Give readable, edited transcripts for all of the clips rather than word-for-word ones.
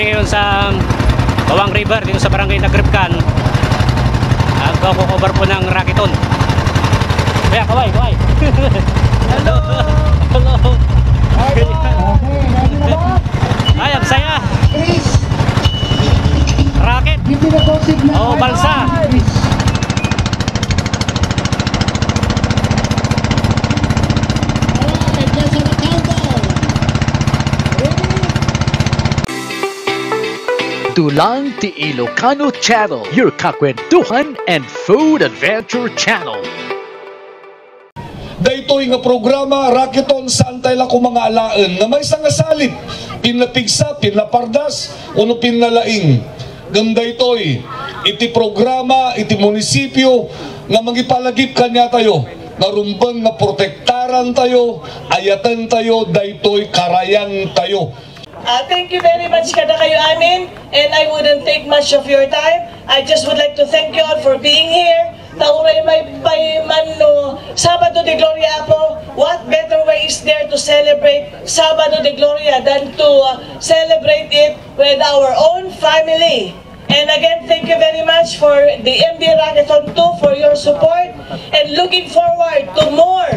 kami ngayon sa Bawang River dito sa barangay Nagribkan. Nagko-cover po ng Racketon. Kaya kaway. Hello. Ay, ang saya. Racket. Oh, balsa. Dulang Ti Ilocano Channel, your kakwentuhan and food adventure channel. Daytoy nga programa Racketon sa antay la ko mga alaan nga may sangasalip pinapigsa, pinapardas uno pinalaing. Gandaytoy iti programa iti munisipyo nga magipalagip kanya tayo narumbang nga protektaran tayo, ayatan tayo, daytoy karayan tayo. Thank you very much kada kayo amin, and I wouldn't take much of your time. I just would like to thank you all for being here. Tauray may paimano Sabado de Gloria po. What better way is there to celebrate Sabado de Gloria than to celebrate it with our own family? And again, thank you very much for the MD Racketon 2 for your support, and looking forward to more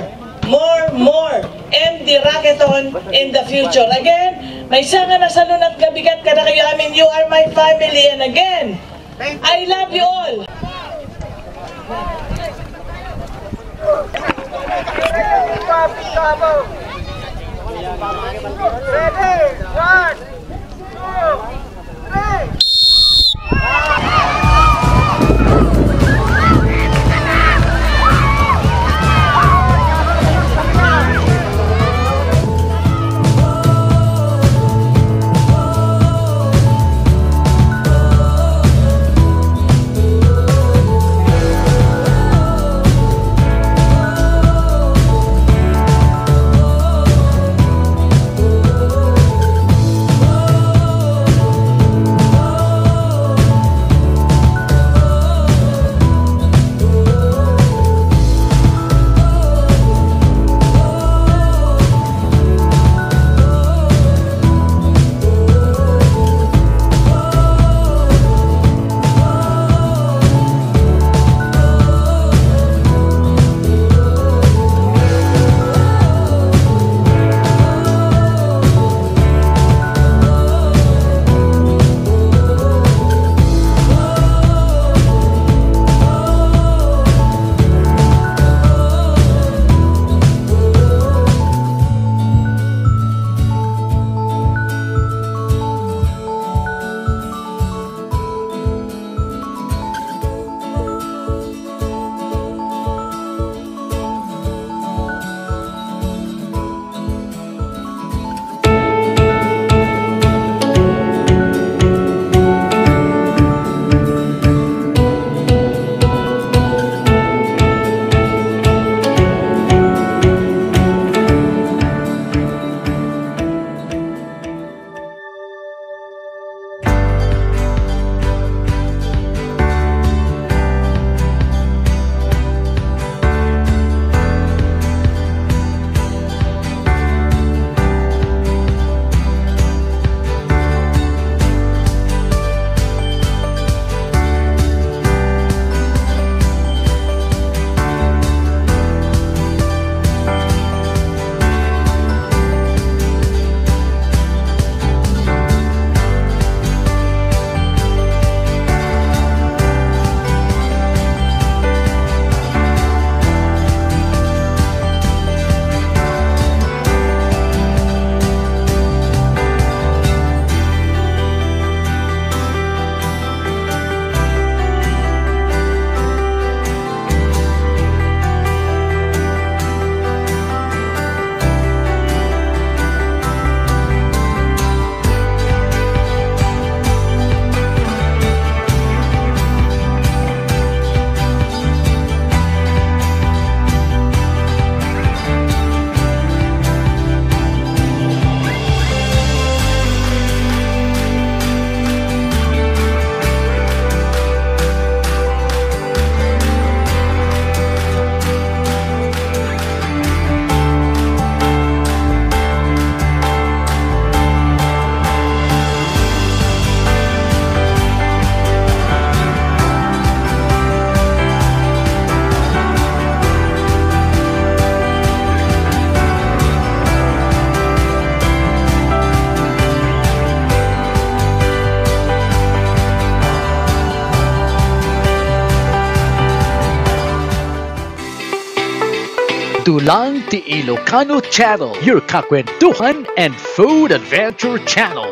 MD Racketon in the future. Again, may sanga na sa lunat gabigat kada kayo amin. You are my family, and again, I love you all. Ready? 1, 2, 3. Tulang Ti Ilocano Channel, your kakwentuhan and food adventure channel.